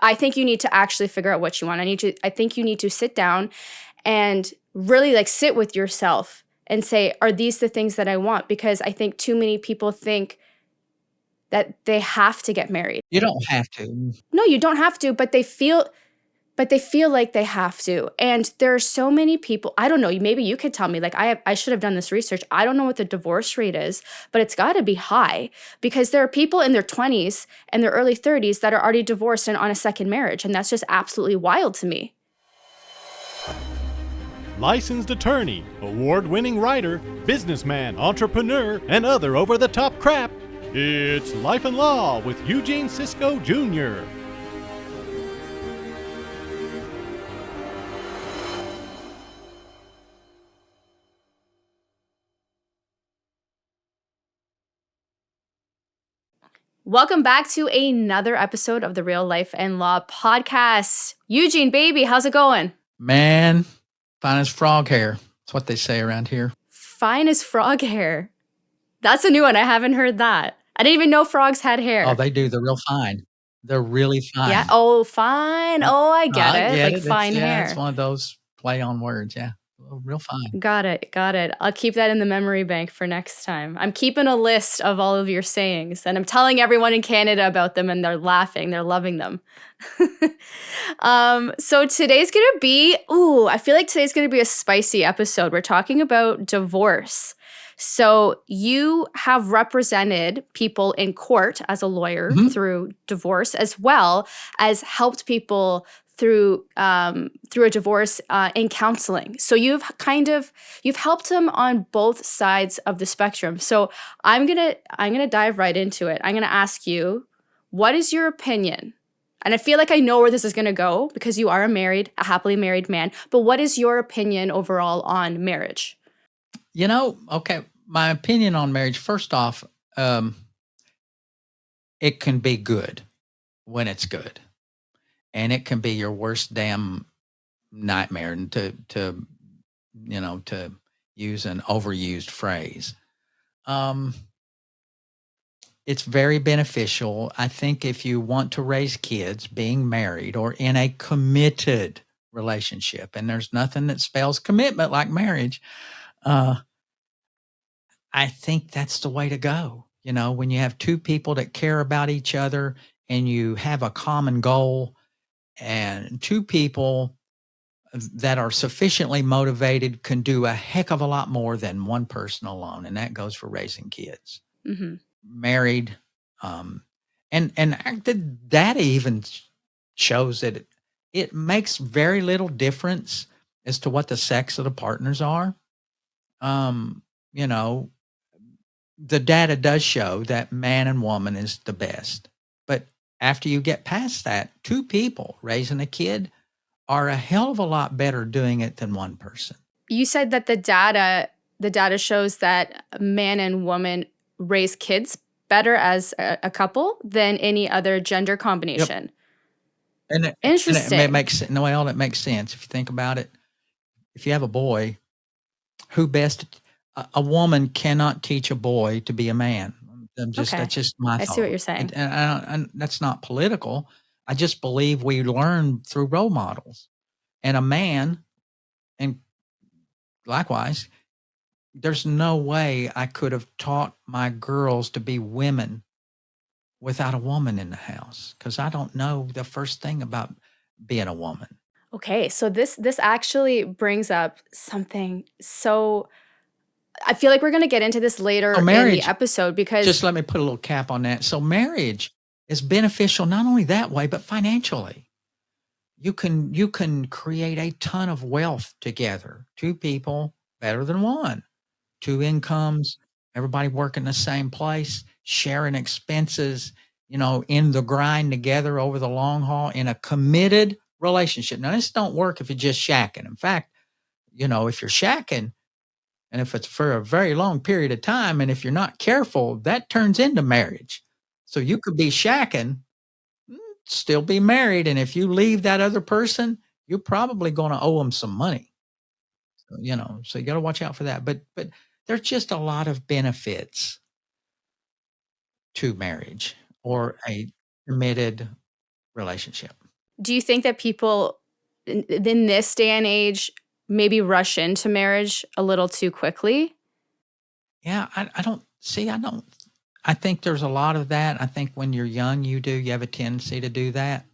I think you need to actually figure out what you want. I think you need to sit down and really like sit with yourself and say, are these the things that I want? Because I think too many people think that they have to get married. You don't have to. No, you don't have to, but they feel like they have to. And there are so many people, I don't know, maybe you could tell me, like I should have done this research. I don't know what the divorce rate is, but it's got to be high because there are people in their 20s and their early 30s that are already divorced and on a second marriage. And that's just absolutely wild to me. Licensed attorney, award-winning writer, businessman, entrepreneur, and other over-the-top crap. It's Life and Law with Eugene Cisco Jr. Welcome back to another episode of the Real Life and Law podcast. Eugene, baby, how's it going? Man, fine as frog hair. That's what they say around here. Fine as frog hair. That's a new one. I haven't heard that. I didn't even know frogs had hair. Oh, they do. They're real fine. They're really fine. Yeah. Oh, fine. Oh, I get it. get Like fine hair. It's one of those play on words. Yeah. Real fine. Got it. I'll keep that in the memory bank for next time. I'm keeping a list of all of your sayings, and I'm telling everyone in Canada about them, and they're laughing. They're loving them. So today's going to be, I feel like today's going to be a spicy episode. We're talking about divorce. So you have represented people in court as a lawyer through divorce, as well as helped people through a divorce in counseling. So you've helped them on both sides of the spectrum. So I'm gonna dive right into it. I'm gonna ask you, what is your opinion? And I feel like I know where this is gonna go because you are a happily married man. But what is your opinion overall on marriage? Okay, my opinion on marriage. First off, it can be good when it's good. And it can be your worst damn nightmare, and to use an overused phrase. It's very beneficial. I think if you want to raise kids, being married or in a committed relationship, and there's nothing that spells commitment like marriage, I think that's the way to go. When you have two people that care about each other and you have a common goal, and two people that are sufficiently motivated can do a heck of a lot more than one person alone. And that goes for raising kids. Mm-hmm. Married. And the data even shows that it makes very little difference as to what the sex of the partners are. The data does show that man and woman is the best. But after you get past that, two people raising a kid are a hell of a lot better doing it than one person. You said that the data shows that man and woman raise kids better as a couple than any other gender combination. Yep. Interesting. And it makes sense. Noelle, it makes sense if you think about it. If you have a boy, a woman cannot teach a boy to be a man. That's just my thought. I see what you're saying. And that's not political. I just believe we learn through role models. And a man, and likewise, there's no way I could have taught my girls to be women without a woman in the house, because I don't know the first thing about being a woman. Okay, so this actually brings up something so... I feel like we're going to get into this later in the episode because... Just let me put a little cap on that. So marriage is beneficial not only that way, but financially. You can create a ton of wealth together. Two people, better than one. Two incomes, everybody working the same place, sharing expenses, in the grind together over the long haul in a committed relationship. Now, this don't work if you're just shacking. In fact, if you're shacking, and if it's for a very long period of time, and if you're not careful, that turns into marriage. So you could be shacking, still be married. And if you leave that other person, you're probably going to owe them some money. So you got to watch out for that. But there's just a lot of benefits to marriage or a committed relationship. Do you think that people in this day and age maybe rush into marriage a little too quickly? Yeah, I don't see. I think there's a lot of that. I think when you're young, you have a tendency to do that,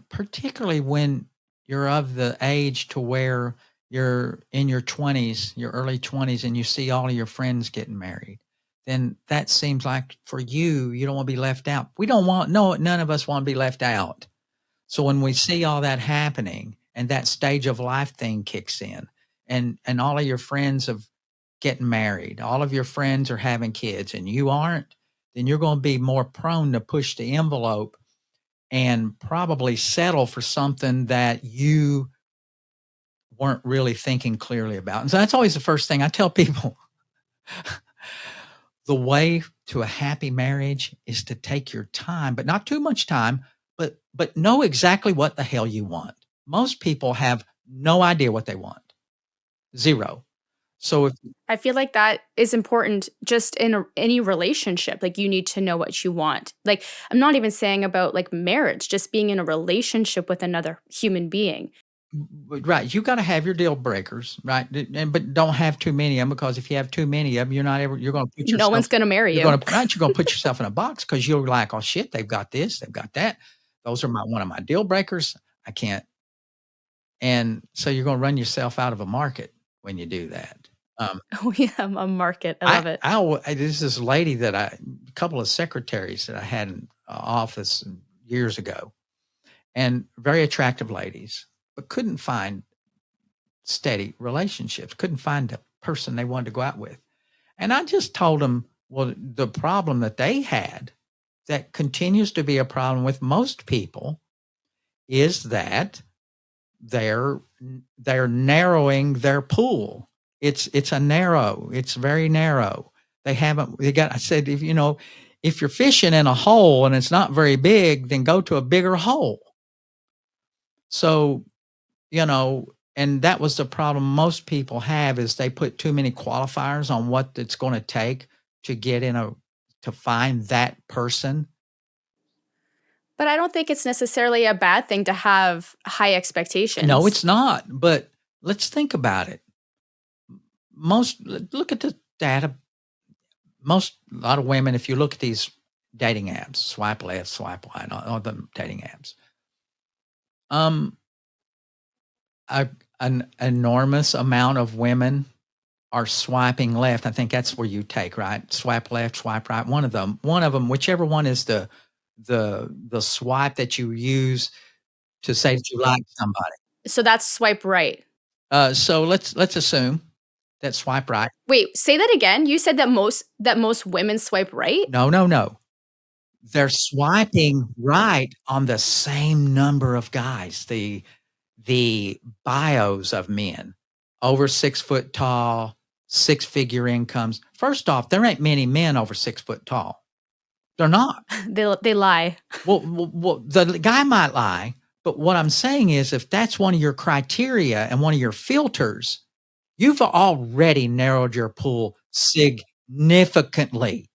particularly when you're of the age to where you're in your 20s, your early 20s, and you see all of your friends getting married. Then that seems like for you, you don't want to be left out. We don't want, no, none of us want to be left out. So when we see all that happening and that stage of life thing kicks in, and all of your friends have getting married, all of your friends are having kids, and you aren't, then you're going to be more prone to push the envelope and probably settle for something that you weren't really thinking clearly about. And so that's always the first thing I tell people. The way to a happy marriage is to take your time, but not too much time, but know exactly what the hell you want. Most people have no idea what they want. Zero. So if I feel like that is important just in any relationship. Like you need to know what you want. Like I'm not even saying about like marriage, just being in a relationship with another human being. right, you got to have your deal breakers, right? But don't have too many of them, because if you have too many of them, you're going to put No one's yourself going to marry you're you. going to right, you're going to put yourself in a box, because you're like, oh shit, they've got this, they've got that. Those are one of my deal breakers. I can't. And so you're going to run yourself out of a market when you do that. We have a market. I love it. There's this lady a couple of secretaries that I had in office years ago, and very attractive ladies, but couldn't find steady relationships, couldn't find the person they wanted to go out with. And I just told them, well, the problem that they had, that continues to be a problem with most people, is that they're narrowing their pool. It's very narrow. I said, if you're fishing in a hole and it's not very big, then go to a bigger hole. So, and that was the problem most people have, is they put too many qualifiers on what it's going to take to to find that person. But I don't think it's necessarily a bad thing to have high expectations. No, it's not. But let's think about it. Look at the data. A lot of women, if you look at these dating apps, swipe left, swipe right, all the dating apps, an enormous amount of women are swiping left. I think that's where you take, right? Swipe left, swipe right. One of them, whichever one is the swipe that you use to say that you like somebody. So that's swipe right. So let's assume that swipe right. Wait, say that again. You said that most women swipe right? No. They're swiping right on the same number of guys. The bios of men over 6 foot tall, 6-figure incomes. First off, there ain't many men over 6 foot tall. They're not. They lie. Well, the guy might lie, but what I'm saying is, if that's one of your criteria and one of your filters, you've already narrowed your pool significantly.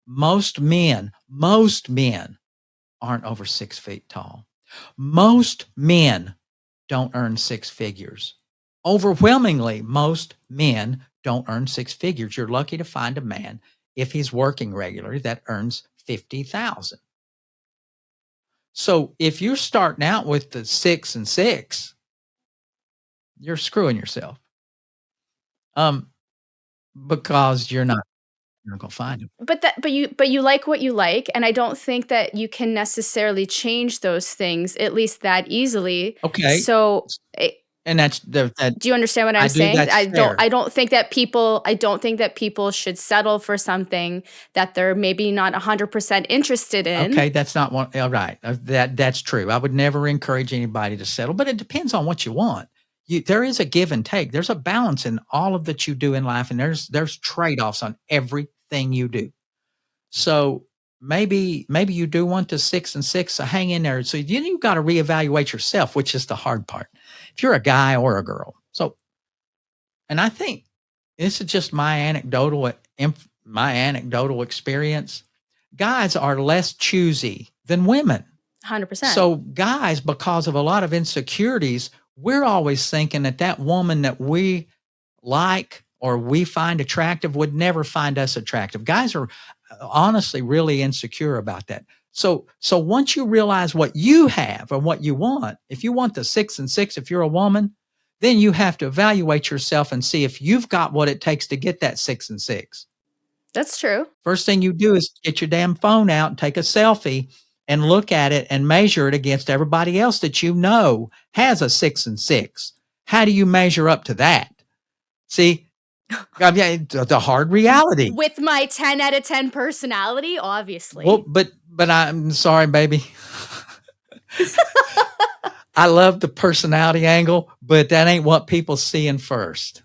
Most men aren't over 6 feet tall. Most men don't earn 6 figures. Overwhelmingly, most men don't earn 6 figures. You're lucky to find a man, if he's working regularly, that earns $50,000. So if you're starting out with the 6 and 6, you're screwing yourself. Because you're not going to find him. But you like what you like, and I don't think that you can necessarily change those things, at least that easily. Okay. So and that's do you understand what I'm saying? I don't think that people should settle for something that they're maybe not 100% interested in. Okay, that's not one. All right, that's true. I would never encourage anybody to settle, but it depends on what you want. There is a give and take. There's a balance in all of that you do in life, and there's trade-offs on everything you do. So maybe you do want the 6 and 6, so hang in there. So you've got to reevaluate yourself, which is the hard part, if you're a guy or a girl. So, and I think this is just my anecdotal experience. Guys are less choosy than women. 100%. So guys, because of a lot of insecurities, we're always thinking that that woman that we like or we find attractive would never find us attractive. Guys are honestly really insecure about that. So once you realize what you have and what you want, if you want the 6 and 6, if you're a woman, then you have to evaluate yourself and see if you've got what it takes to get that 6 and 6. That's true. First thing you do is get your damn phone out and take a selfie and look at it and measure it against everybody else that you know has a 6 and 6. How do you measure up to that? See, I mean, the hard reality. With my 10 out of 10 personality, obviously. Well, but I'm sorry, baby. I love the personality angle, but that ain't what people seeing first.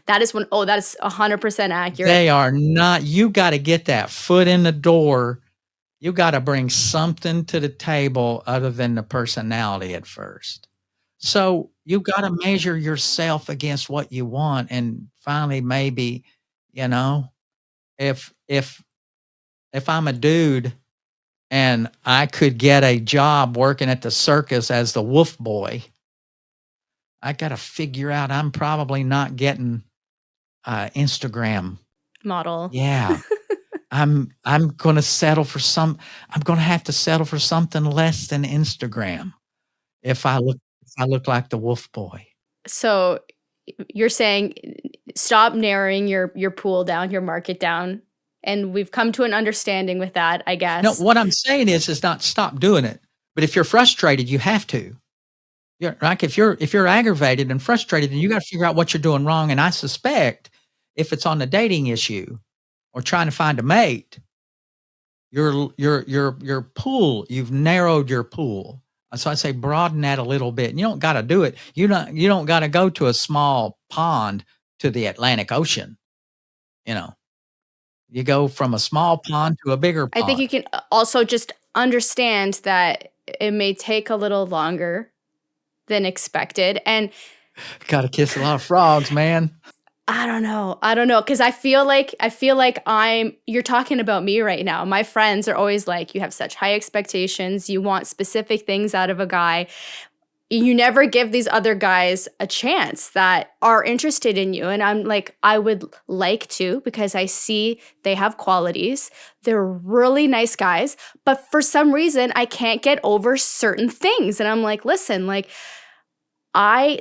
That is 100% accurate. They are not. You got to get that foot in the door. You got to bring something to the table other than the personality at first. So you got to measure yourself against what you want. And finally, maybe, if I'm a dude and I could get a job working at the circus as the wolf boy, I got to figure out I'm probably not getting Instagram model. Yeah. I'm going to I'm going to have to settle for something less than Instagram if I look like the wolf boy. So you're saying stop narrowing your pool down, your market down, and we've come to an understanding with that, I guess. No, what I'm saying is not stop doing it. But if you're frustrated, you have to. Yeah, like if you're aggravated and frustrated, then you got to figure out what you're doing wrong. And I suspect if it's on the dating issue or trying to find a mate, your pool, you've narrowed your pool. So I say broaden that a little bit. And you don't got to do it. You don't got to go to a small pond to the Atlantic Ocean. You go from a small pond to a bigger pond. I think you can also just understand that it may take a little longer than expected. And got to kiss a lot of frogs, man. I don't know. Cause I feel like you're talking about me right now. My friends are always like, you have such high expectations. You want specific things out of a guy. You never give these other guys a chance that are interested in you. And I'm like, I would like to, because I see they have qualities. They're really nice guys, but for some reason I can't get over certain things. And I'm like, listen, like, I'm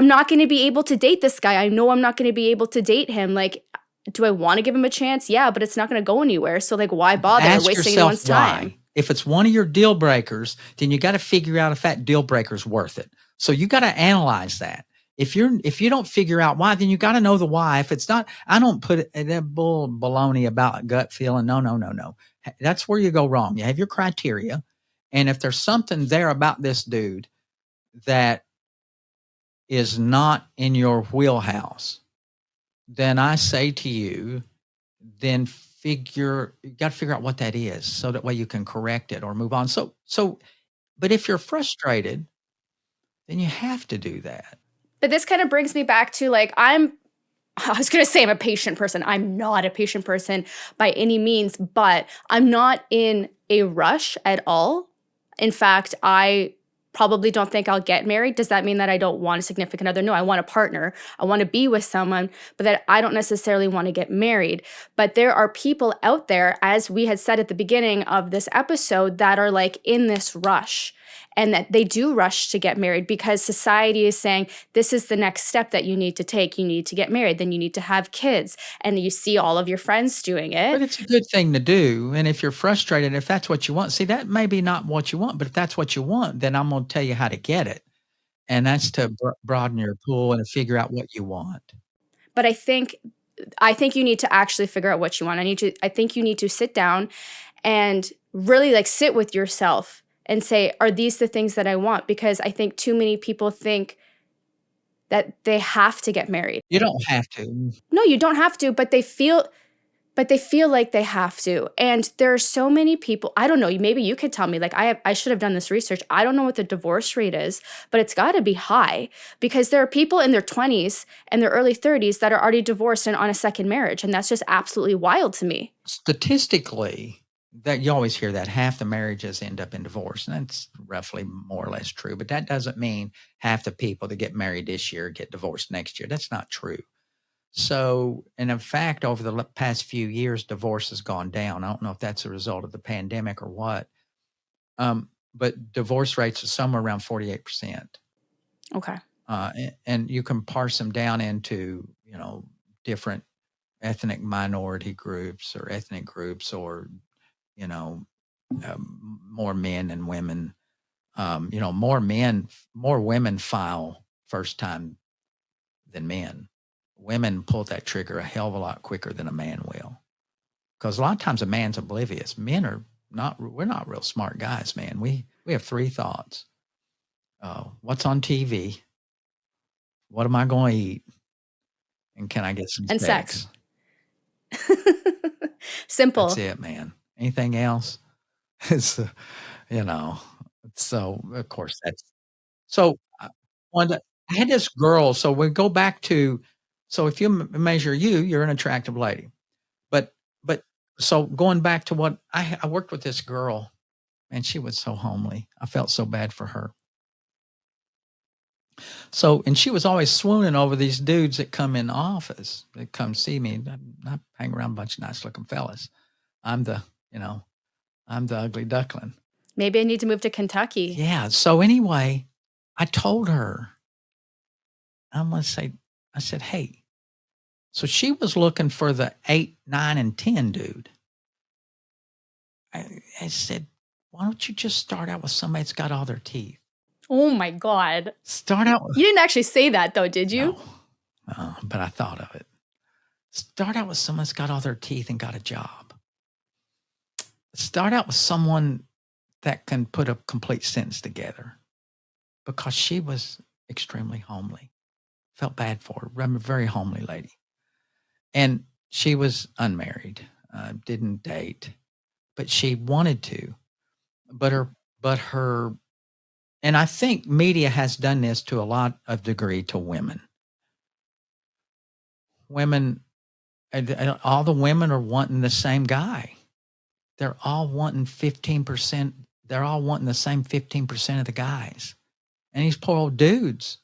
not going to be able to date this guy. I know I'm not going to be able to date him. Like, do I want to give him a chance? Yeah, but it's not going to go anywhere. So like, why bother wasting anyone's time? If it's one of your deal breakers, then you got to figure out if that deal breaker's worth it. So you got to analyze that. If you don't figure out why, then you got to know the why. If it's not, I don't put that baloney about gut feeling. No. That's where you go wrong. You have your criteria. And if there's something there about this dude that is not in your wheelhouse, then I say to you, then you got to figure out what that is so that way you can correct it or move on. But if you're frustrated, then you have to do that. But this kind of brings me back to like, I was going to say I'm a patient person. I'm not a patient person by any means, but I'm not in a rush at all. In fact, I probably don't think I'll get married. Does that mean that I don't want a significant other? No, I want a partner. I want to be with someone, but that I don't necessarily want to get married. But there are people out there, as we had said at the beginning of this episode, that are like in this rush, and that they do rush to get married because society is saying, this is the next step that you need to take. You need to get married. Then you need to have kids. And you see all of your friends doing it. But it's a good thing to do. And if you're frustrated, if that's what you want, see, that may be not what you want, but if that's what you want, then I'm going to tell you how to get it. And that's to broaden your pool and to figure out what you want. But I think you need to actually figure out what you want. I think you need to sit down and really like sit with yourself and say, are these the things that I want? Because I think too many people think that they have to get married. You don't have to. No, you don't have to, but they feel like they have to. And there are so many people, I don't know, maybe you could tell me, like I should have done this research. I don't know what the divorce rate is, but it's got to be high because there are people in their 20s and their early 30s that are already divorced and on a second marriage. And that's just absolutely wild to me. Statistically, that you always hear that half the marriages end up in divorce, and that's roughly more or less true. But that doesn't mean half the people that get married this year get divorced next year. That's not true. So, and in fact, over the past few years, divorce has gone down. I don't know if that's a result of the pandemic or what, but divorce rates are somewhere around 48%. Okay. And you can parse them down into, different ethnic minority groups or ethnic groups, or, you know, more men than women. More women file first time than men. Women pull that trigger a hell of a lot quicker than a man will. Because a lot of times a man's oblivious. Men are not, we're not real smart guys, man. We have three thoughts. What's on TV? What am I going to eat? And can I get some And sex? Simple. That's it, man. Anything else? It's, so of course so I had this girl. So we go back to, so if you measure you're an attractive lady, but so going back to what I worked with this girl, and she was so homely. I felt so bad for her. So, and she was always swooning over these dudes that come in the office, that come see me. I hang around a bunch of nice looking fellas. I'm the ugly duckling. Maybe I need to move to Kentucky. Yeah. So anyway, I told her, I said, hey, so she was looking for the 8, 9, and 10 dude. I said, why don't you just start out with somebody that's got all their teeth? Oh my God. Start out with, You didn't actually say that though, did you? No, but I thought of it. Start out with someone that's got all their teeth and got a job. Start out with someone that can put a complete sentence together, because she was extremely homely. Felt bad for her. I'm a very homely lady. And she was unmarried, didn't date, but she wanted to. But her, and I think media has done this to a lot of degree to women. Women, all the women are wanting the same guy. They're all wanting 15%. They're all wanting the same 15% of the guys. And these poor old dudes,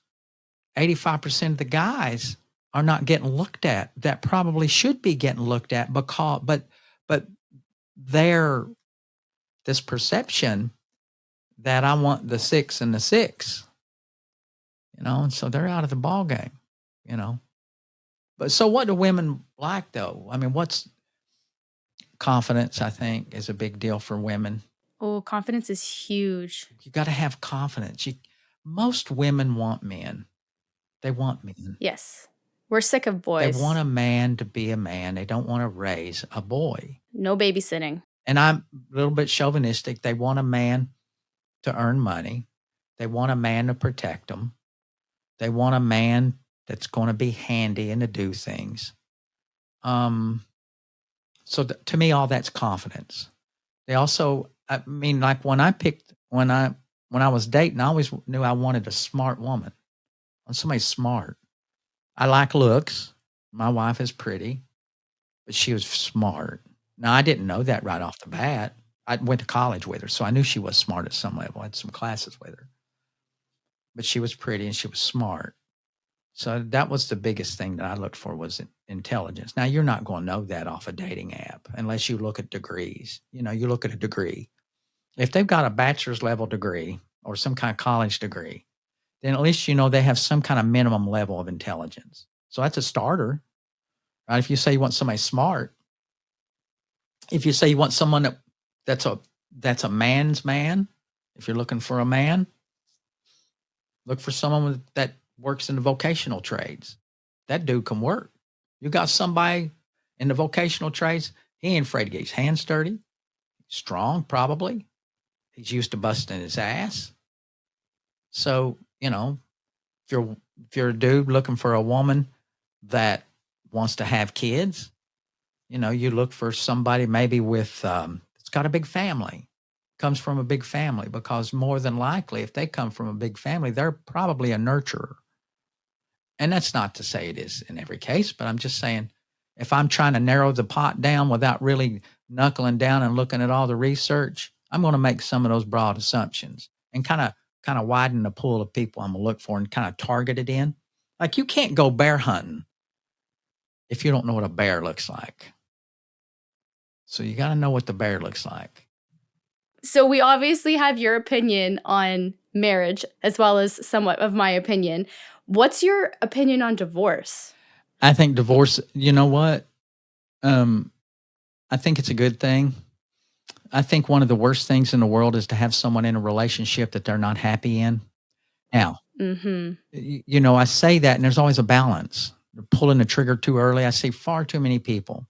85% of the guys are not getting looked at that probably should be getting looked at, but they're this perception that I want the 6 and the 6, and so they're out of the ball game, But so what do women like though? I mean, what's confidence, I think, is a big deal for women. Oh, confidence is huge. You got to have confidence. Most women want men. They want men. Yes. We're sick of boys. They want a man to be a man. They don't want to raise a boy. No babysitting. And I'm a little bit chauvinistic. They want a man to earn money. They want a man to protect them. They want a man that's going to be handy and to do things. So to me, all that's confidence. They also, I mean, like when I was dating, I always knew I wanted a smart woman. I want somebody smart. I like looks. My wife is pretty, but she was smart. Now, I didn't know that right off the bat. I went to college with her, so I knew she was smart at some level. I had some classes with her. But she was pretty and she was smart. So that was the biggest thing that I looked for, was intelligence. Now, you're not going to know that off a dating app unless you look at degrees. You look at a degree. If they've got a bachelor's level degree or some kind of college degree, then at least they have some kind of minimum level of intelligence. So that's a starter, right? If you say you want somebody smart, if you say you want someone that's a man's man, if you're looking for a man, look for someone that works in the vocational trades. That dude can work. You got somebody in the vocational trades, he ain't afraid to get his hands dirty, strong probably. He's used to busting his ass. So, if you're a dude looking for a woman that wants to have kids, you look for somebody maybe with, it's got a big family, comes from a big family, because more than likely, if they come from a big family, they're probably a nurturer. And that's not to say it is in every case, but I'm just saying, if I'm trying to narrow the pot down without really knuckling down and looking at all the research, I'm going to make some of those broad assumptions and kind of widen the pool of people I'm going to look for and kind of target it in. Like you can't go bear hunting if you don't know what a bear looks like. So you got to know what the bear looks like. So we obviously have your opinion on marriage as well as somewhat of my opinion. What's your opinion on divorce? I think divorce, you know what? I think it's a good thing. I think one of the worst things in the world is to have someone in a relationship that they're not happy in. Now, I say that, and there's always a balance. They're pulling the trigger too early. I see far too many people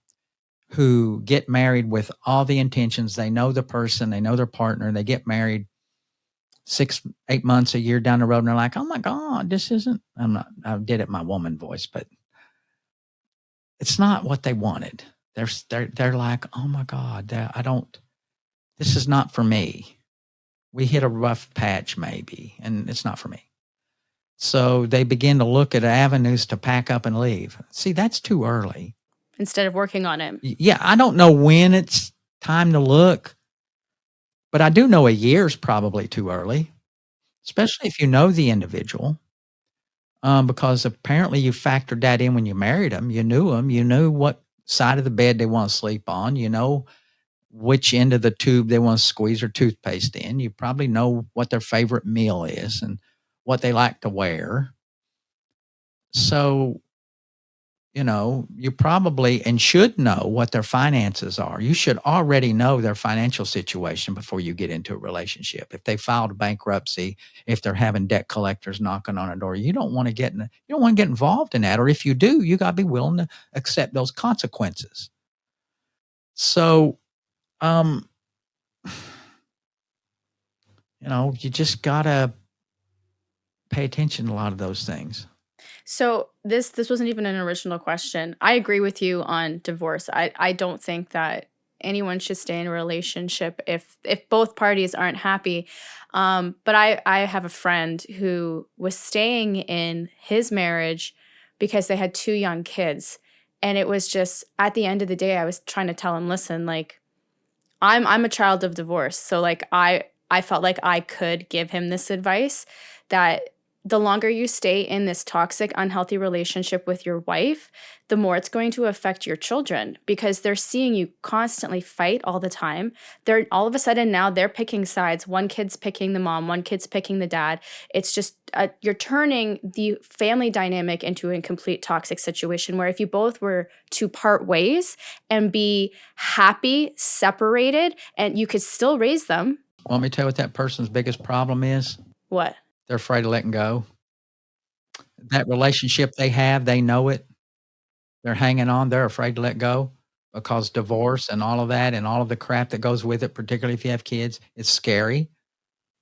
who get married with all the intentions. They know the person, they know their partner, they get married 6, 8 months, a year down the road, and they're like, oh my God, I did it in my woman voice, but it's not what they wanted. They're like, oh my God, this is not for me. We hit a rough patch maybe, and it's not for me. So they begin to look at avenues to pack up and leave. See, that's too early. Instead of working on it. Yeah, I don't know when it's time to look, but I do know a year's probably too early, especially if you know the individual, because apparently you factored that in when you married them. You knew them. You knew what side of the bed they want to sleep on. You know which end of the tube they want to squeeze their toothpaste in. You probably know what their favorite meal is and what they like to wear. So, you probably and should know what their finances are. You should already know their financial situation before you get into a relationship. If they filed bankruptcy, if they're having debt collectors knocking on a door, you don't want to get involved in that. Or if you do, you got to be willing to accept those consequences. So, you just gotta pay attention to a lot of those things. So this wasn't even an original question. I agree with you on divorce. I don't think that anyone should stay in a relationship if both parties aren't happy. But I have a friend who was staying in his marriage because they had 2 young kids. And it was just, at the end of the day, I was trying to tell him, listen, like, I'm a child of divorce. So like I felt like I could give him this advice that the longer you stay in this toxic, unhealthy relationship with your wife, the more it's going to affect your children because they're seeing you constantly fight all the time. They're all of a sudden now they're picking sides. One kid's picking the mom, one kid's picking the dad. It's just you're turning the family dynamic into a complete toxic situation where if you both were to part ways and be happy, separated, and you could still raise them. Want me to tell you what that person's biggest problem is? What? They're afraid of letting go. That relationship they have, they know it. They're hanging on. They're afraid to let go because divorce and all of that and all of the crap that goes with it, particularly if you have kids, it's scary.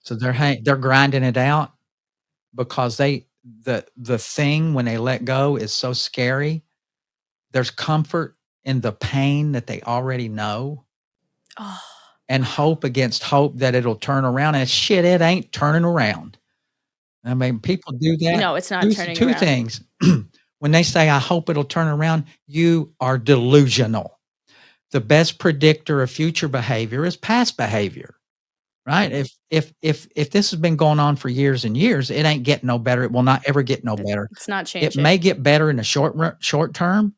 So they're grinding it out because the thing when they let go is so scary. There's comfort in the pain that they already know. Oh. And hope against hope that it'll turn around. And shit, it ain't turning around. I mean, people do that. No, it's not turning around. Two things. When they say, I hope it'll turn around, you are delusional. The best predictor of future behavior is past behavior, right? If this has been going on for years and years, it ain't getting no better. It will not ever get no better. It's not changing. It may get better in the short term,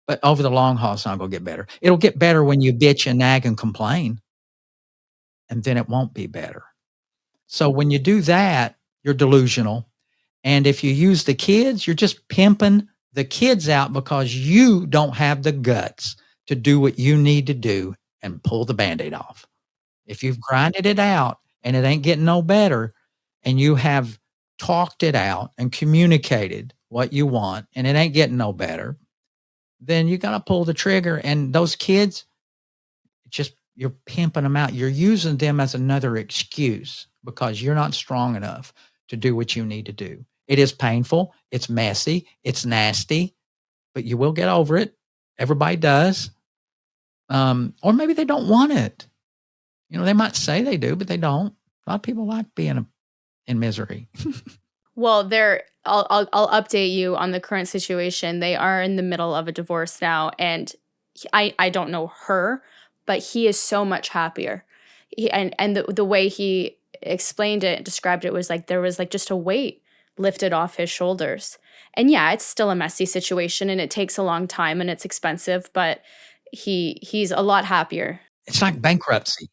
but over the long haul, it's not going to get better. It'll get better when you bitch and nag and complain, and then it won't be better. So when you do that, you're delusional. And if you use the kids, you're just pimping the kids out because you don't have the guts to do what you need to do and pull the Band-Aid off. If you've grinded it out and it ain't getting no better and you have talked it out and communicated what you want and it ain't getting no better, then you got to pull the trigger. And those kids, you're pimping them out. You're using them as another excuse because you're not strong enough to do what you need to do. It is painful. It's messy. It's nasty, but you will get over it. Everybody does. Or maybe they don't want it. They might say they do, but they don't. A lot of people like being in misery. Well, I'll update you on the current situation. They are in the middle of a divorce now, and I don't know her, but he is so much happier. And the way he explained it, described it, was like there was like just a weight lifted off his shoulders. And yeah, it's still a messy situation and it takes a long time and it's expensive, but he's a lot happier. It's like bankruptcy.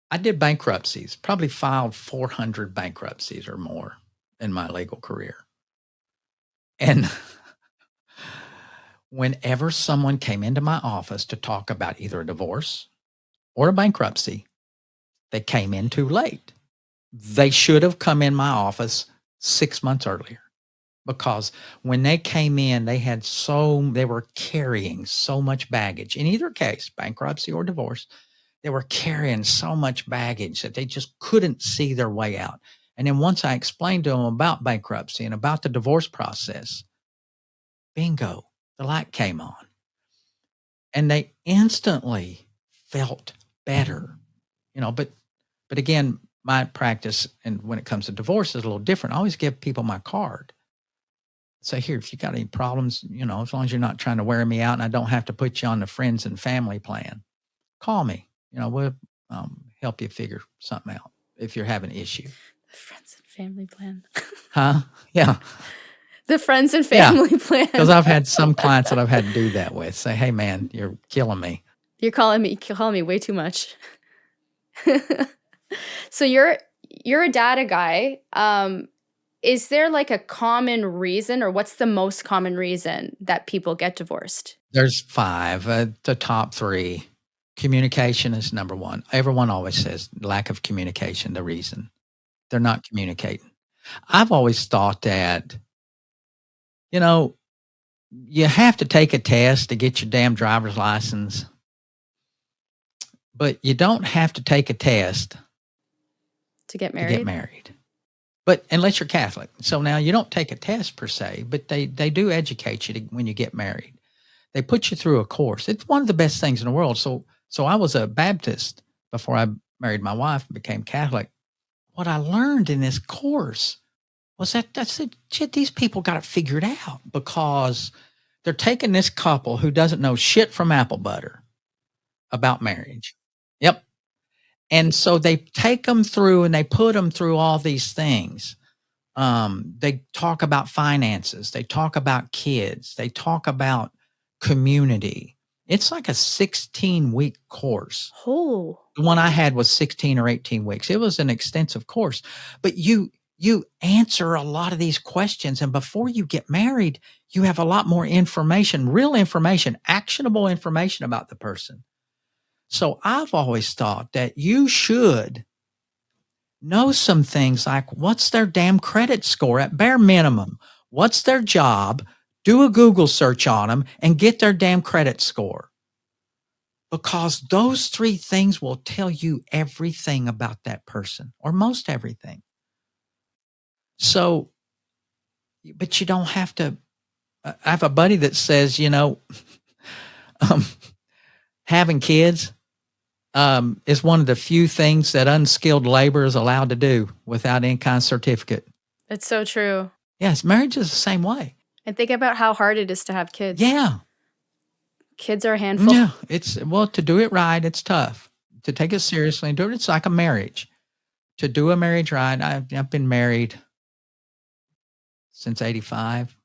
I did bankruptcies, probably filed 400 bankruptcies or more in my legal career. And whenever someone came into my office to talk about either a divorce or a bankruptcy, they came in too late. They should have come in my office 6 months earlier, because when they came in, they were carrying so much baggage. In either case, bankruptcy or divorce, they were carrying so much baggage that they just couldn't see their way out. And then once I explained to them about bankruptcy and about the divorce process, bingo, the light came on. And they instantly felt better, but again, my practice, and when it comes to divorce, is a little different. I always give people my card. Say, here, if you got any problems, as long as you're not trying to wear me out and I don't have to put you on the friends and family plan, call me. We'll help you figure something out if you're having an issue. The friends and family plan. Huh? Yeah. The friends and family plan. Because I've had some clients that I've had to do that with. Say, hey, man, you're killing me. You're calling me way too much. So you're a data guy. Is there like a common reason, or what's the most common reason that people get divorced? There's 5. The top 3. Communication is number 1. Everyone always says lack of communication, the reason. They're not communicating. I've always thought that, you have to take a test to get your damn driver's license, but you don't have to take a test to get married. But unless you're Catholic. So now you don't take a test per se, but they do educate you when you get married. They put you through a course. It's one of the best things in the world. So I was a Baptist before I married my wife and became Catholic. What I learned in this course was that I said, shit, these people got it figured out, because they're taking this couple who doesn't know shit from apple butter about marriage. Yep. And so they take them through and they put them through all these things. They talk about finances. They talk about kids. They talk about community. It's like a 16-week course. Oh. The one I had was 16 or 18 weeks. It was an extensive course, but you answer a lot of these questions. And before you get married, you have a lot more information, real information, actionable information about the person. So I've always thought that you should know some things like, what's their damn credit score at bare minimum? What's their job? Do a Google search on them and get their damn credit score. Because those 3 things will tell you everything about that person, or most everything. So, but you don't have to. I have a buddy that says, having kids is one of the few things that unskilled labor is allowed to do without any kind of certificate. It's so true. Yes, marriage is the same way. And think about how hard it is to have kids. Yeah. Kids are a handful. Yeah, to do it right, it's tough. To take it seriously and do it, it's like a marriage. To do a marriage right, I've been married since 85,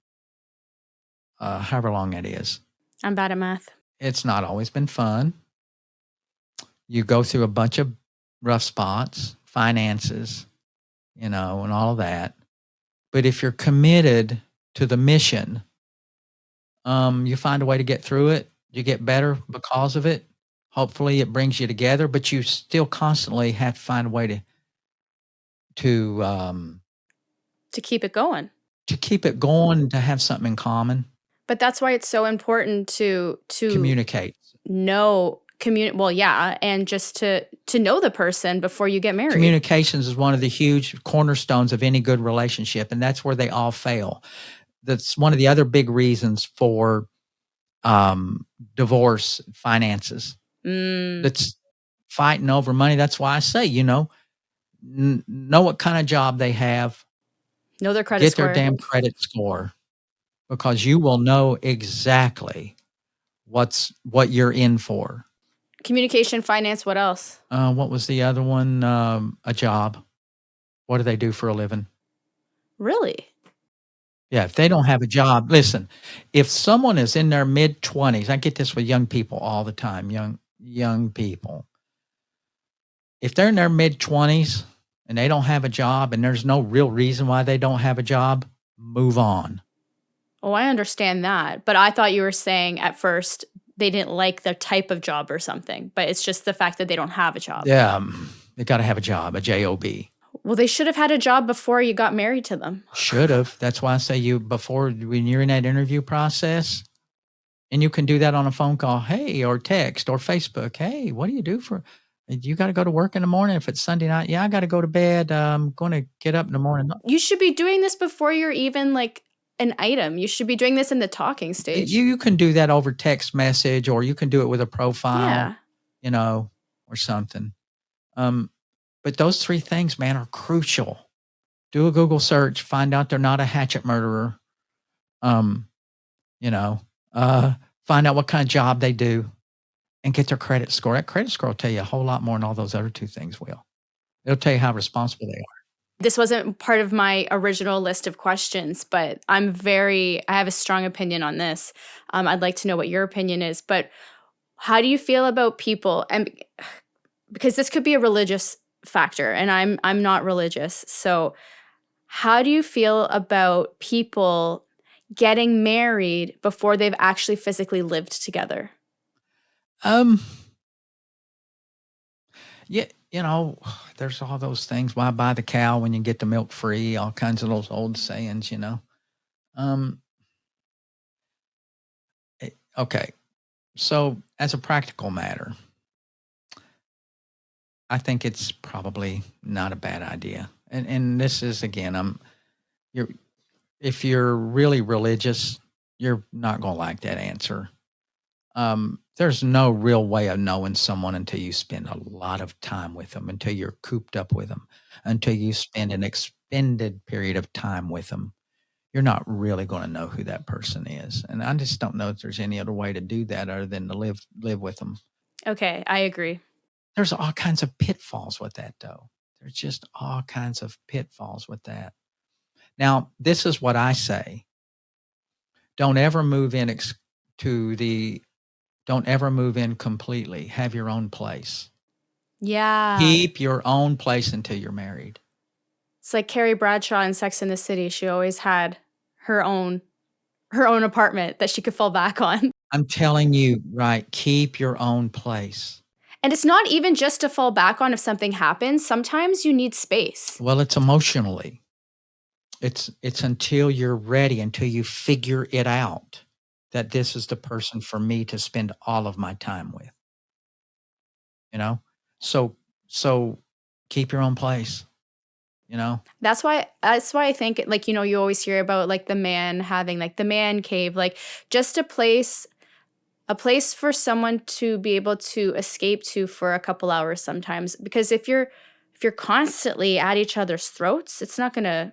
however long that is. I'm bad at math. It's not always been fun. You go through a bunch of rough spots, finances, and all of that. But if you're committed to the mission, you find a way to get through it. You get better because of it. Hopefully it brings you together, but you still constantly have to find a way to keep it going. To keep it going, to have something in common. But that's why it's so important to communicate. And just to know the person before you get married. Communications is one of the huge cornerstones of any good relationship, and that's where they all fail. That's one of the other big reasons for divorce, finances. That's fighting over money. That's why I say, know what kind of job they have. Know their credit score. Get their damn credit score, because you will know exactly what you're in for. Communication, finance, what else? What was the other one? A job. What do they do for a living? Really? Yeah, if they don't have a job, listen, if someone is in their mid-20s, I get this with young people all the time, young people. If they're in their mid-20s and they don't have a job and there's no real reason why they don't have a job, move on. Oh, I understand that. But I thought you were saying at first they didn't like the type of job or something, but it's just the fact that they don't have a job. Yeah, they got to have a job, a J-O-B. Well, they should have had a job before you got married to them. Should have. That's why I say when you're in that interview process, and you can do that on a phone call, hey, or text or Facebook. Hey, what do you do you got to go to work in the morning if it's Sunday night? Yeah, I got to go to bed. I'm going to get up in the morning. You should be doing this before you're even like an item. You should be doing this in the talking stage. You can do that over text message, or you can do it with a profile, or something. But those three things, man, are crucial. Do a Google search, find out they're not a hatchet murderer. Find out what kind of job they do and get their credit score. That credit score will tell you a whole lot more than all those other two things will. It'll tell you how responsible they are. This wasn't part of my original list of questions, but I have a strong opinion on this. I'd like to know what your opinion is, but how do you feel about people? And because this could be a religious factor, and I'm not religious. So how do you feel about people getting married before they've actually physically lived together? Yeah, there's all those things. Why buy the cow when you get the milk free? All kinds of those old sayings, Okay. So as a practical matter, I think it's probably not a bad idea. And this is, again, if you're really religious, you're not going to like that answer. There's no real way of knowing someone until you spend a lot of time with them, until you're cooped up with them, until you spend an extended period of time with them. You're not really going to know who that person is. And I just don't know if there's any other way to do that other than to live with them. Okay, I agree. There's all kinds of pitfalls with that, though. There's just all kinds of pitfalls with that. Now, this is what I say. Don't ever move in don't ever move in completely. Have your own place. Yeah. Keep your own place until you're married. It's like Carrie Bradshaw in Sex and the City. She always had her own apartment that she could fall back on. I'm telling you, right, keep your own place. And it's not even just to fall back on if something happens. Sometimes you need space. Well, it's emotionally. It's until you're ready, until you figure it out that this is the person for me to spend all of my time with. So keep your own place. That's why I think, like, you always hear about like the man having like the man cave, like just a place for someone to be able to escape to for a couple hours sometimes. Because if you're constantly at each other's throats, it's not gonna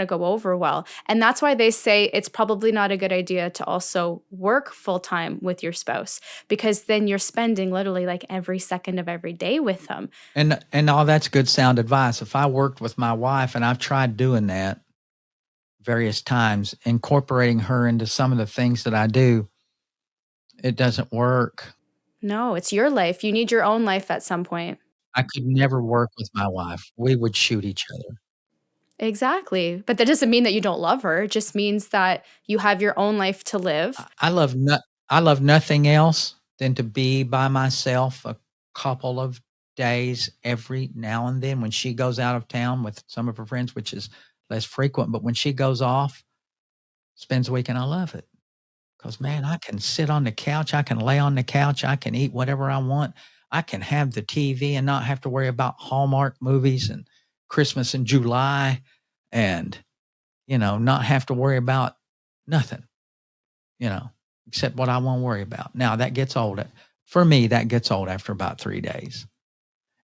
go over well. And that's why they say it's probably not a good idea to also work full time with your spouse, because then you're spending literally like every second of every day with them. And all that's good sound advice. If I worked with my wife, and I've tried doing that various times, incorporating her into some of the things that I do, it doesn't work. No, it's your life. You need your own life at some point. I could never work with my wife. We would shoot each other. Exactly. But that doesn't mean that you don't love her. It just means that you have your own life to live. I love nothing else than to be by myself a couple of days every now and then when she goes out of town with some of her friends, which is less frequent. But when she goes off, spends a weekend, I love it. Because, man, I can sit on the couch. I can lay on the couch. I can eat whatever I want. I can have the TV and not have to worry about Hallmark movies and Christmas in July and, not have to worry about nothing, except what I want to worry about. Now, that gets old. For me, that gets old after about 3 days.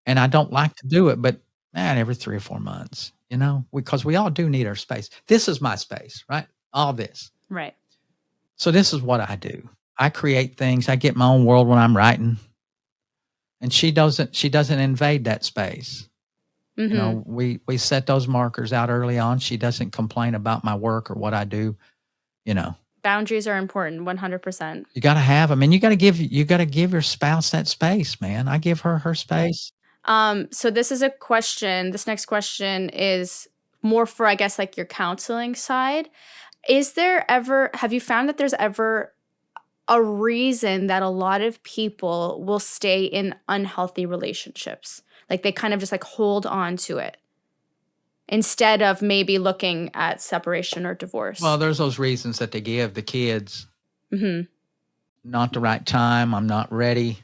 And I don't like to do it, but, man, every 3 or 4 months, because we all do need our space. This is my space, right? All this. Right. So this is what I do. I create things. I get my own world when I'm writing. and she doesn't invade that space. You Mm-hmm. know, we set those markers out early on. She doesn't complain about my work or what I do. You know, Boundaries are important, 100%. you got to have them, and you got to give your spouse that space, man. I give her space. So this is a question. This next question is more for, I guess, like your counseling side. Have you found that there's ever a reason that a lot of people will stay in unhealthy relationships? Like they kind of just like hold on to it instead of maybe looking at separation or divorce. Well, there's those reasons that they give the kids. Mm-hmm. Not the right time. I'm not ready.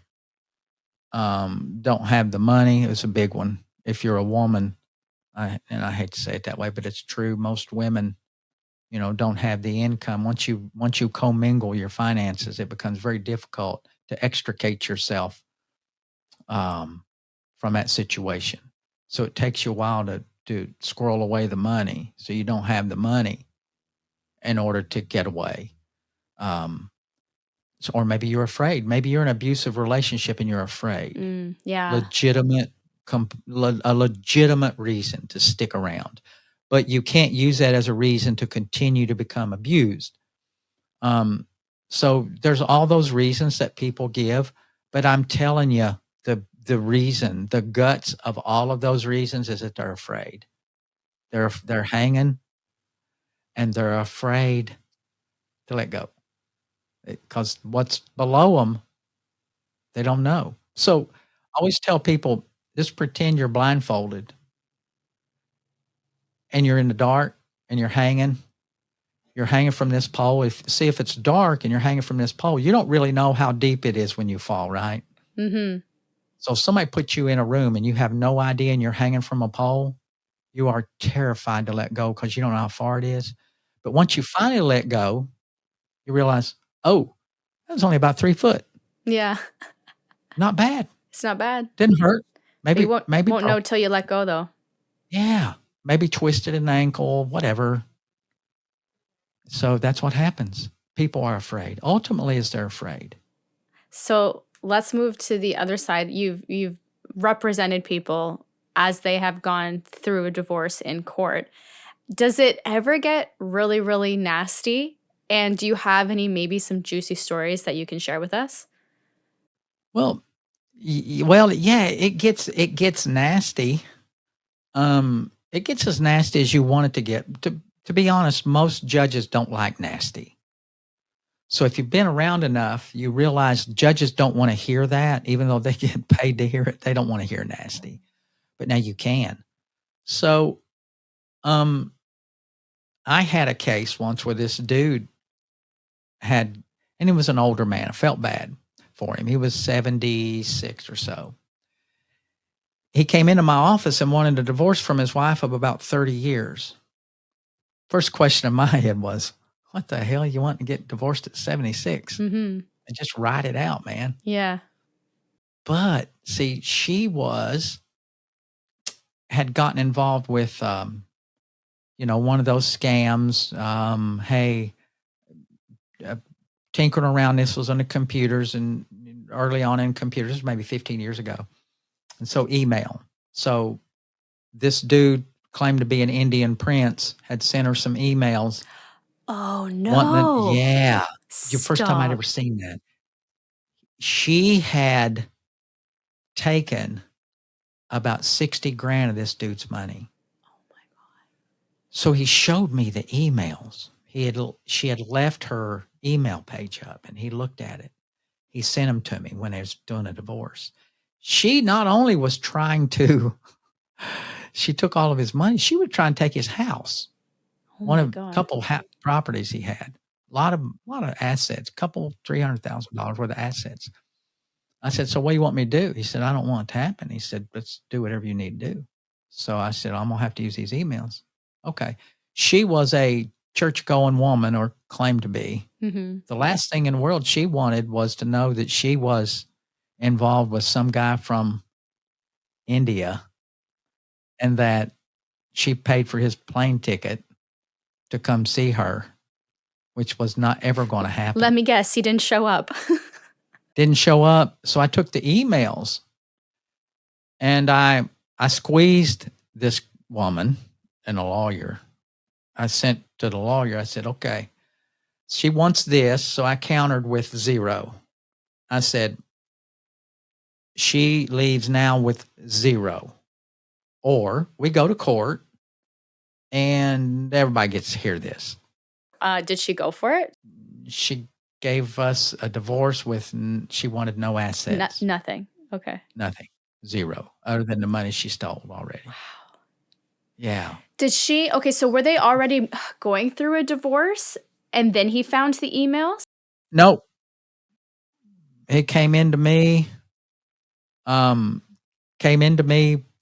Don't have the money. It's a big one. If you're a woman, and I hate to say it that way, but it's true. Most women, don't have the income. Once you commingle your finances, it becomes very difficult to extricate yourself from that situation. So it takes you a while to squirrel away the money. So you don't have the money in order to get away. Or maybe you're afraid. Maybe you're in an abusive relationship and you're afraid. Yeah. A legitimate reason to stick around. But you can't use that as a reason to continue to become abused. So there's all those reasons that people give, but I'm telling you, the reason, the guts of all of those reasons is that they're afraid. They're hanging, and they're afraid to let go. Because what's below them, they don't know. So I always tell people, just pretend you're blindfolded and you're in the dark and you're hanging from this pole. See if it's dark and you're hanging from this pole, you don't really know how deep it is when you fall, right? Mm-hmm. So if somebody puts you in a room and you have no idea and you're hanging from a pole, you are terrified to let go because you don't know how far it is. But once you finally let go, you realize, oh, that was only about 3 foot. Yeah. Not bad. It's not bad. Didn't hurt. Maybe You won't know till you let go, though. Yeah. Maybe twisted an ankle, whatever. So that's what happens. People are afraid. Ultimately, is they're afraid. So let's move to the other side. You've represented people as they have gone through a divorce in court. Does it ever get really, really nasty? And do you have maybe some juicy stories that you can share with us? Well, yeah, it gets nasty. It gets as nasty as you want it to get. To be honest, most judges don't like nasty. So if you've been around enough, you realize judges don't want to hear that, even though they get paid to hear it. They don't want to hear nasty. But now you can. So, I had a case once where this dude and he was an older man. I felt bad for him. He was 76 or so. He came into my office and wanted a divorce from his wife of about 30 years. First question in my head was, what the hell you want to get divorced at 76? Mm-hmm. And just ride it out, man. Yeah. But see, she had gotten involved with, one of those scams. Tinkering around. This was on the computers and early on in computers, maybe 15 years ago. And so email. So this dude claimed to be an Indian prince, had sent her some emails. Oh, no. Yeah. Your first time I'd Stop. ever seen that. She had taken about 60 grand of this dude's money. Oh my God. So he showed me the emails. She had left her email page up and he looked at it. He sent them to me when I was doing a divorce. She not only was trying to, she took all of his money. She would try and take his house. Oh One my of a God. couple properties he had. A lot of assets, couple $300,000 worth of assets. I said, so what do you want me to do? He said, I don't want it to happen. He said, let's do whatever you need to do. So I said, I'm going to have to use these emails. Okay. She was a church-going woman, or claimed to be. Mm-hmm. The last thing in the world she wanted was to know that she was involved with some guy from India and that she paid for his plane ticket to come see her, which was not ever going to happen. Let me guess, he didn't show up. Didn't show up. So I took the emails And I squeezed this woman and a lawyer. I sent to the lawyer, I said, okay, she wants this. So I countered with 0. I said, she leaves now with 0. Or we go to court and everybody gets to hear this. Did she go for it? She gave us a divorce with, she wanted no assets. Nothing. Okay. Nothing. 0, other than the money she stole already. Wow. Yeah. Did she, okay, so were they already going through a divorce and then he found the emails? Nope. It came into me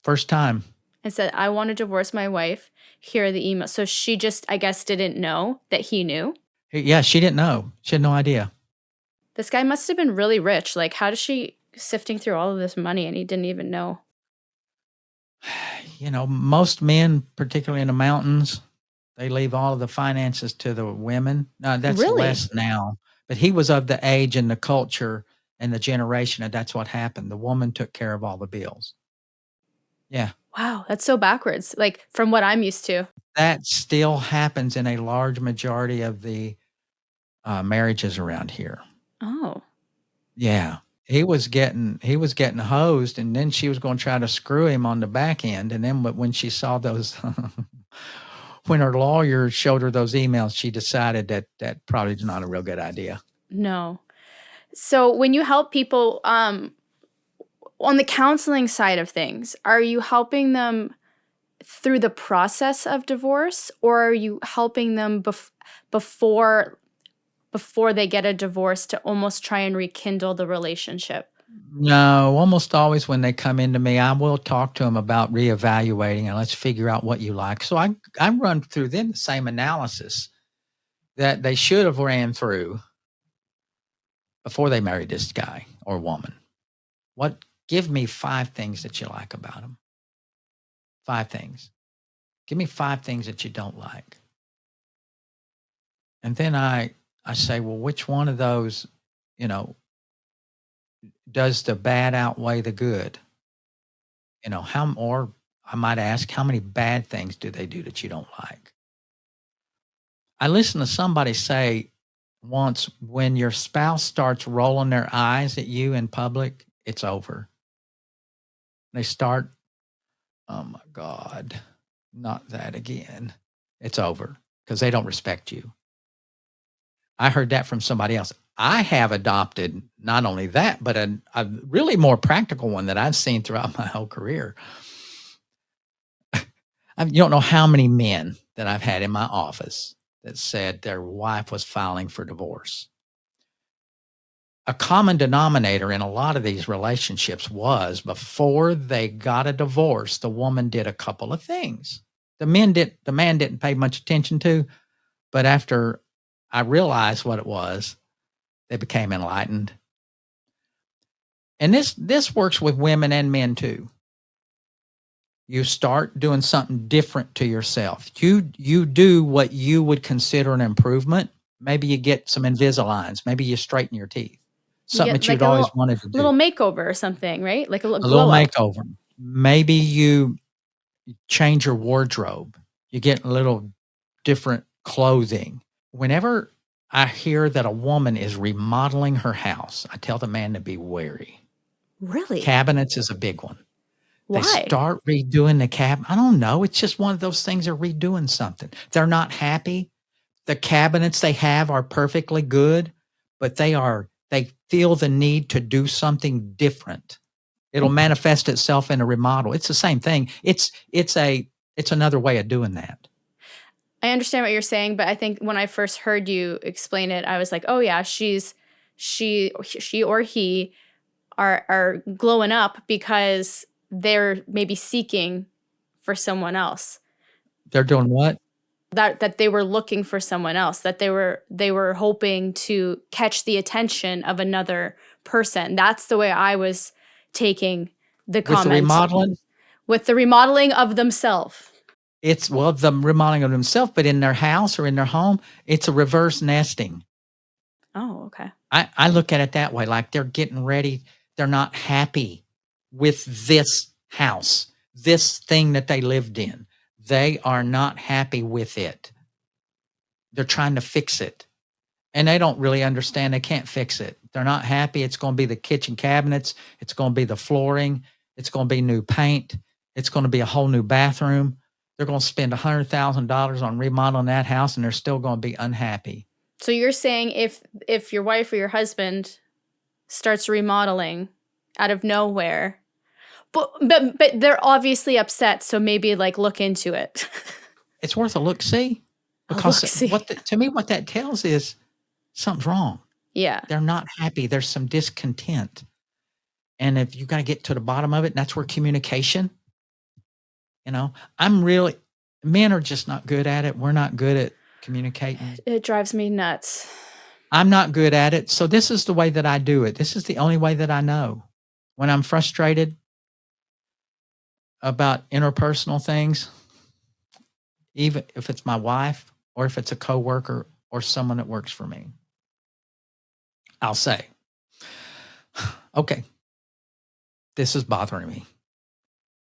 first time. And said, I want to divorce my wife. Here are the emails. So she just, I guess, didn't know that he knew. Yeah, she didn't know. She had no idea. This guy must have been really rich. Like, how does she sifting through all of this money and he didn't even know? You know, most men, particularly in the mountains, they leave all of the finances to the women. No, that's Really? less now. But he was of the age and the culture and the generation, and that's what happened. The woman took care of all the bills. Yeah. Wow, that's so backwards, like from what I'm used to. That still happens in a large majority of the marriages around here. Oh. Yeah. He was getting hosed, and then she was going to try to screw him on the back end. And then when she saw those, when her lawyer showed her those emails, she decided that probably is not a real good idea. No. So when you help people on the counseling side of things, are you helping them through the process of divorce, or are you helping them before they get a divorce to almost try and rekindle the relationship? No, almost always when they come into me, I will talk to them about reevaluating and let's figure out what you like. So I run through them the same analysis that they should have ran through before they married this guy or woman. Give me 5 things that you like about them. 5 things. Give me 5 things that you don't like. And then I say, well, which one of those, does the bad outweigh the good? Or I might ask, how many bad things do they do that you don't like? I listened to somebody say once, when your spouse starts rolling their eyes at you in public, it's over. They start, oh my God, not that again. It's over because they don't respect you. I heard that from somebody else. I have adopted not only that, but a really more practical one that I've seen throughout my whole career. You don't know how many men that I've had in my office that said their wife was filing for divorce. A common denominator in a lot of these relationships was before they got a divorce, the woman did a couple of things. The man didn't pay much attention to, but after I realized what it was, they became enlightened. And this works with women and men too. You start doing something different to yourself. You do what you would consider an improvement. Maybe you get some Invisaligns. Maybe you straighten your teeth. Something that you'd always wanted to do. Little makeover or something, right? Like a little makeover. Maybe you change your wardrobe. You get a little different clothing. Whenever I hear that a woman is remodeling her house, I tell the man to be wary. Really? Cabinets is a big one. Why? They start redoing the cabinet. I don't know. It's just one of those things. They're redoing something. They're not happy. The cabinets they have are perfectly good, but they feel the need to do something different. It'll manifest itself in a remodel. It's the same thing. It's another way of doing that. I understand what you're saying, but I think when I first heard you explain it, I was like, oh yeah, she or he are glowing up because they're maybe seeking for someone else. They're doing what? That they were looking for someone else, that they were hoping to catch the attention of another person. That's the way I was taking the comment. With the remodeling? With the remodeling of themselves. It's, the remodeling of themselves, but in their house or in their home, it's a reverse nesting. Oh, okay. I look at it that way, like they're getting ready. They're not happy with this house, this thing that they lived in. They are not happy with it. They're trying to fix it. And they don't really understand they can't fix it. They're not happy. It's going to be the kitchen cabinets. It's going to be the flooring. It's going to be new paint. It's going to be a whole new bathroom. They're going to spend $100,000 on remodeling that house, and they're still going to be unhappy. So you're saying if your wife or your husband starts remodeling out of nowhere, but they're obviously upset, so maybe like look into it. It's worth a look-see, because look-see. To me, what that tells is something's wrong. Yeah. They're not happy. There's some discontent. And if you got to get to the bottom of it, that's where communication, men are just not good at it. We're not good at communicating. It drives me nuts. I'm not good at it. So this is the way that I do it. This is the only way that I know. When I'm frustrated about interpersonal things, even if it's my wife or if it's a coworker or someone that works for me, I'll say, okay, this is bothering me.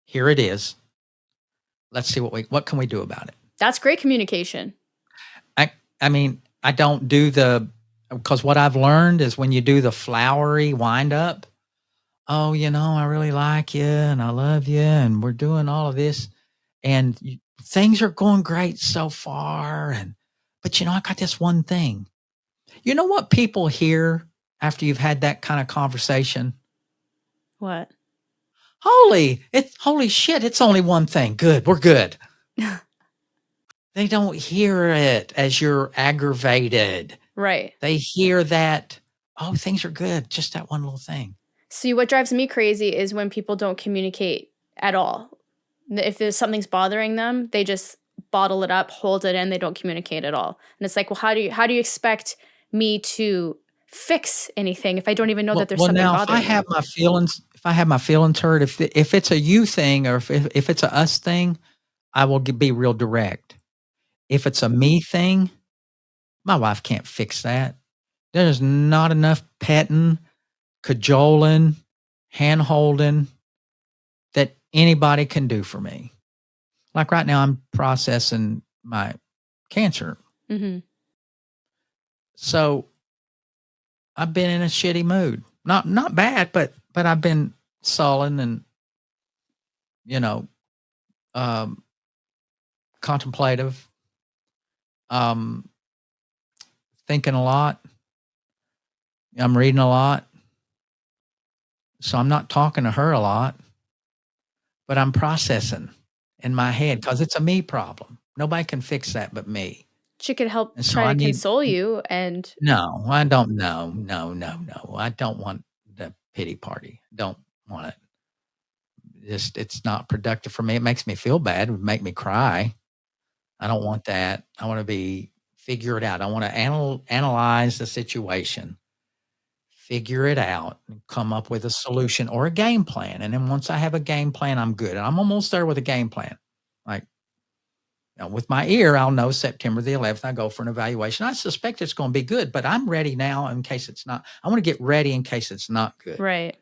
Here it is. Let's see what can we do about it. That's great communication. I don't do because what I've learned is when you do the flowery wind up, oh, I really like you and I love you and we're doing all of this and things are going great so far. But I got this one thing. You know what people hear after you've had that kind of conversation? What? Holy shit, it's only one thing. Good, we're good. They don't hear it as you're aggravated. Right. They hear that, oh, things are good, just that one little thing. See, what drives me crazy is when people don't communicate at all. If there's something's bothering them, they just bottle it up, hold it in, they don't communicate at all. And it's like, well, how do you expect me to fix anything if I don't even know that there's something bothering me? If I have my feelings hurt, if it's a you thing or if it's a us thing, I will be real direct. If it's a me thing, my wife can't fix that. There's not enough petting, cajoling, hand-holding that anybody can do for me. Like right now, I'm processing my cancer. Mm-hmm. So I've been in a shitty mood. Not bad, but I've been sullen and, contemplative, thinking a lot. I'm reading a lot. So I'm not talking to her a lot, but I'm processing in my head because it's a me problem. Nobody can fix that but me. She could help And so try I to need- console you and No, I don't. No. I don't want the pity party. Don't want it. It's not productive for me. It makes me feel bad. It would make me cry. I don't want that. I want to figure it out. I want to analyze the situation, figure it out, and come up with a solution or a game plan. And then once I have a game plan, I'm good. And I'm almost there with a game plan. Like, with my ear, I'll know September the 11th, I go for an evaluation. I suspect it's going to be good, but I'm ready now in case it's not. I want to get ready in case it's not good. right.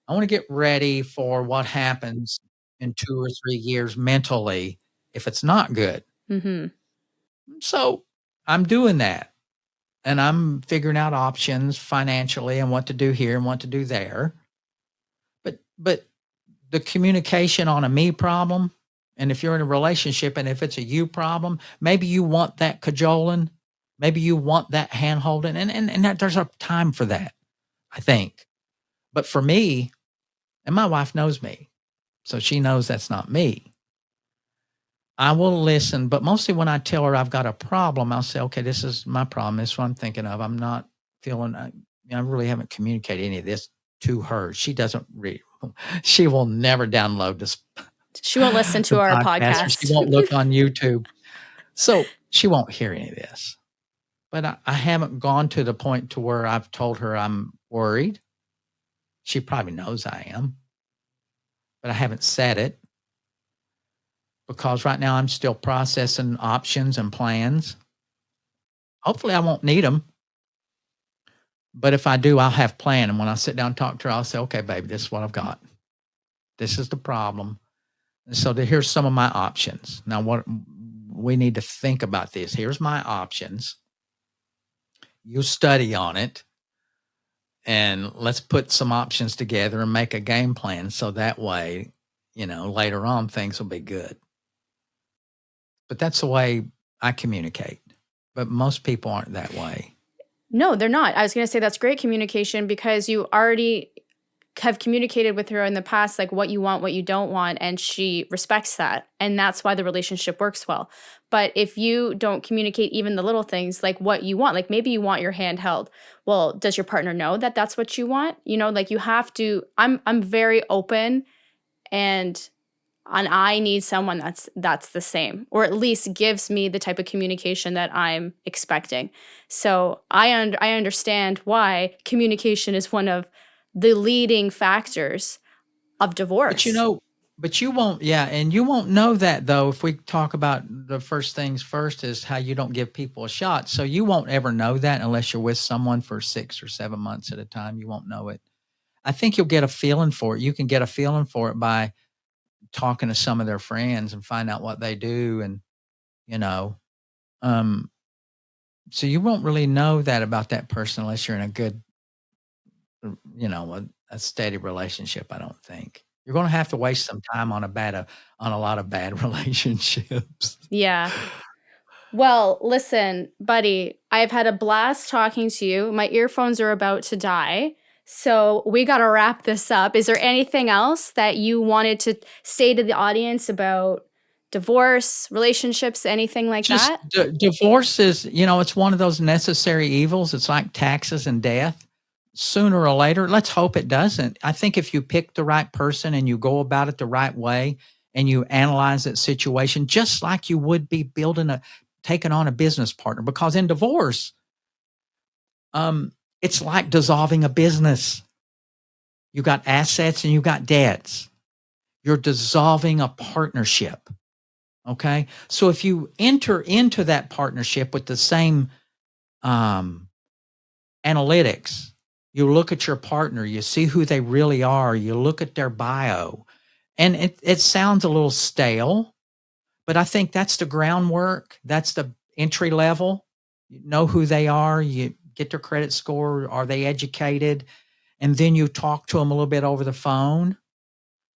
I want to get ready for what happens in 2 or 3 years mentally if it's not good. Mm-hmm. So I'm doing that. And I'm figuring out options financially and what to do here and what to do there. But the communication on a me problem, and if you're in a relationship and if it's a you problem, maybe you want that cajoling, maybe you want that hand holding, and that there's a time for that, I think. But for me, and my wife knows me, so she knows that's not me. I will listen, but mostly when I tell her I've got a problem, I'll say, okay, this is my problem. This is what I'm thinking of. I'm not feeling, I really haven't communicated any of this to her. She doesn't read. She will never download this. She won't listen to our podcast. She won't look on YouTube. So she won't hear any of this. But I haven't gone to the point to where I've told her I'm worried. She probably knows I am. But I haven't said it. Because right now I'm still processing options and plans. Hopefully I won't need them. But if I do, I'll have plan. And when I sit down and talk to her, I'll say, okay, baby, this is what I've got. This is the problem. And so here's some of my options. Now, what we need to think about this. Here's my options. You study on it, and let's put some options together and make a game plan so that way, later on things will be good. But that's the way I communicate. But most people aren't that way. No, they're not. I was going to say that's great communication because you already have communicated with her in the past, like what you want, what you don't want, and she respects that. And that's why the relationship works well. But if you don't communicate even the little things, like what you want, like maybe you want your hand held. Well, does your partner know that that's what you want? Like you have to, I'm very open and I need someone that's the same, or at least gives me the type of communication that I'm expecting. So I understand why communication is one of the leading factors of divorce. But you won't, and you won't know that though if we talk about the first things first is how you don't give people a shot. So you won't ever know that unless you're with someone for 6 or 7 months at a time. You won't know it. I think you'll get a feeling for it. You can get a feeling for it by talking to some of their friends and find out what they do. And, so you won't really know that about that person unless you're in a good, a steady relationship. I don't think you're going to have to waste some time on a lot of bad relationships. Yeah. Well, listen, buddy, I've had a blast talking to you. My earphones are about to die. So we got to wrap this up. Is there anything else that you wanted to say to the audience about divorce, relationships, anything like that? Divorce is, it's one of those necessary evils. It's like taxes and death. Sooner or later, let's hope it doesn't. I think if you pick the right person and you go about it the right way and you analyze that situation, just like you would be taking on a business partner, because in divorce, it's like dissolving a business. You got assets and you got debts. You're dissolving a partnership. Okay. So if you enter into that partnership with the same analytics, you look at your partner, you see who they really are, you look at their bio, and it sounds a little stale, but I think that's the groundwork. That's the entry level. You know who they are. You get their credit score. Are they educated? And then you talk to them a little bit over the phone.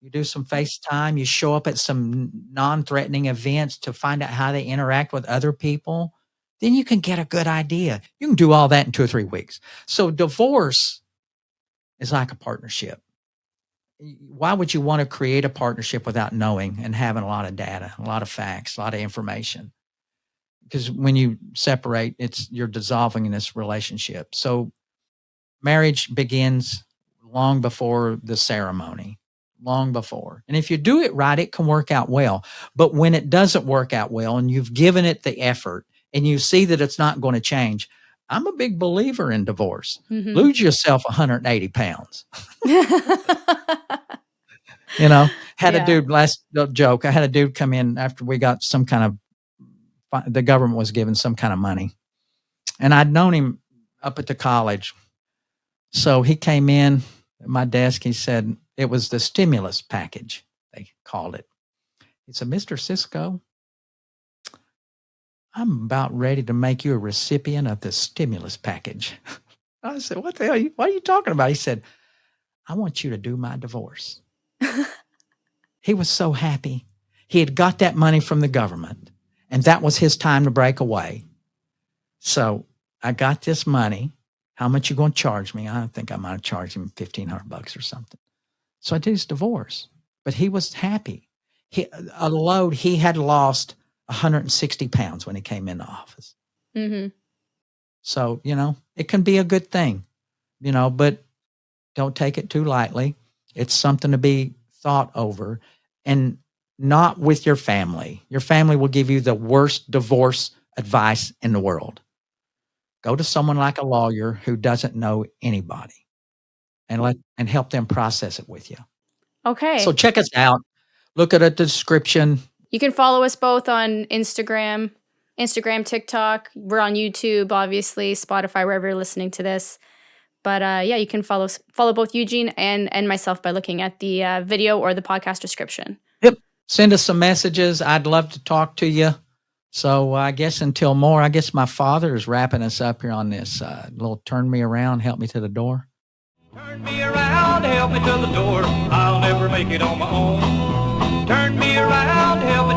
You do some FaceTime. You show up at some non-threatening events to find out how they interact with other people. Then you can get a good idea. You can do all that in 2 or 3 weeks. So divorce is like a partnership. Why would you want to create a partnership without knowing and having a lot of data, a lot of facts, a lot of information? Because when you separate, you're dissolving in this relationship. So marriage begins long before the ceremony, long before. And if you do it right, it can work out well. But when it doesn't work out well and you've given it the effort and you see that it's not going to change, I'm a big believer in divorce. Mm-hmm. Lose yourself 180 pounds. Had a dude, last joke, I had a dude come in after we got some kind of, the government was giving some kind of money. And I'd known him up at the college. So he came in at my desk. He said, it was the stimulus package, they called it. He said, Mr. Cisco, I'm about ready to make you a recipient of the stimulus package. I said, what the hell? What are you talking about? He said, I want you to do my divorce. He was so happy. He had got that money from the government, and that was his time to break away. So I got this money. How much you going to charge me? I think I might have charged him $1,500 or something. So I did his divorce, but he was happy. He had lost 160 pounds when he came into office. Mm-hmm. So, it can be a good thing, but don't take it too lightly. It's something to be thought over, and not with your family. Your family will give you the worst divorce advice in the world. Go to someone like a lawyer who doesn't know anybody and help them process it with you. Okay. So check us out. Look at the description. You can follow us both on Instagram, TikTok. We're on YouTube, obviously, Spotify, wherever you're listening to this. But yeah, you can follow both Eugene and myself by looking at the video or the podcast description. Yep. Send us some messages. I'd love to talk to you. So I guess until more, I guess my father is wrapping us up here on this little turn me around, help me to the door. Turn me around, help me to the door. I'll never make it on my own. Turn me around, help me